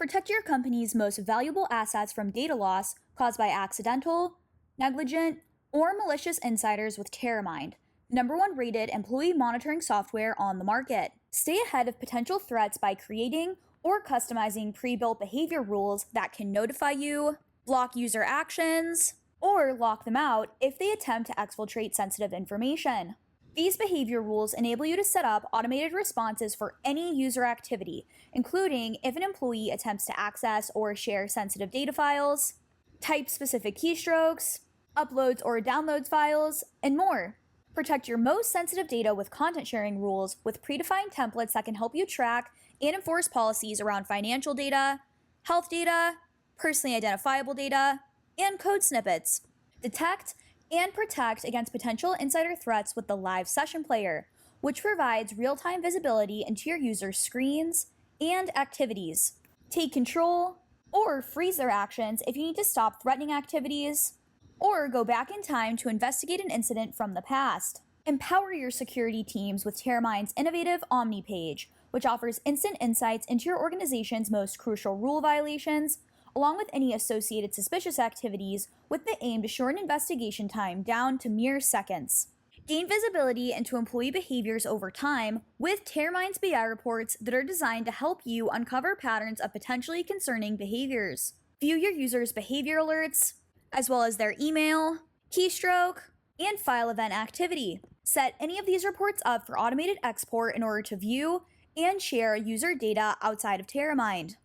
Protect your company's most valuable assets from data loss caused by accidental, negligent, or malicious insiders with Teramind, #1 rated employee monitoring software on the market. Stay ahead of potential threats by creating or customizing pre-built behavior rules that can notify you, block user actions, or lock them out if they attempt to exfiltrate sensitive information. These behavior rules enable you to set up automated responses for any user activity, including if an employee attempts to access or share sensitive data files, type-specific keystrokes, uploads or downloads files, and more. Protect your most sensitive data with content sharing rules with predefined templates that can help you track and enforce policies around financial data, health data, personally identifiable data, and code snippets. Detect and protect against potential insider threats with the Live Session Player, which provides real-time visibility into your users' screens and activities. Take control or freeze their actions if you need to stop threatening activities, or go back in time to investigate an incident from the past. Empower your security teams with Teramind's innovative Omni page, which offers instant insights into your organization's most crucial rule violations, along with any associated suspicious activities, with the aim to shorten investigation time down to mere seconds. Gain visibility into employee behaviors over time with Teramind's BI reports that are designed to help you uncover patterns of potentially concerning behaviors. View your users' behavior alerts, as well as their email, keystroke, and file event activity. Set any of these reports up for automated export in order to view and share user data outside of Teramind.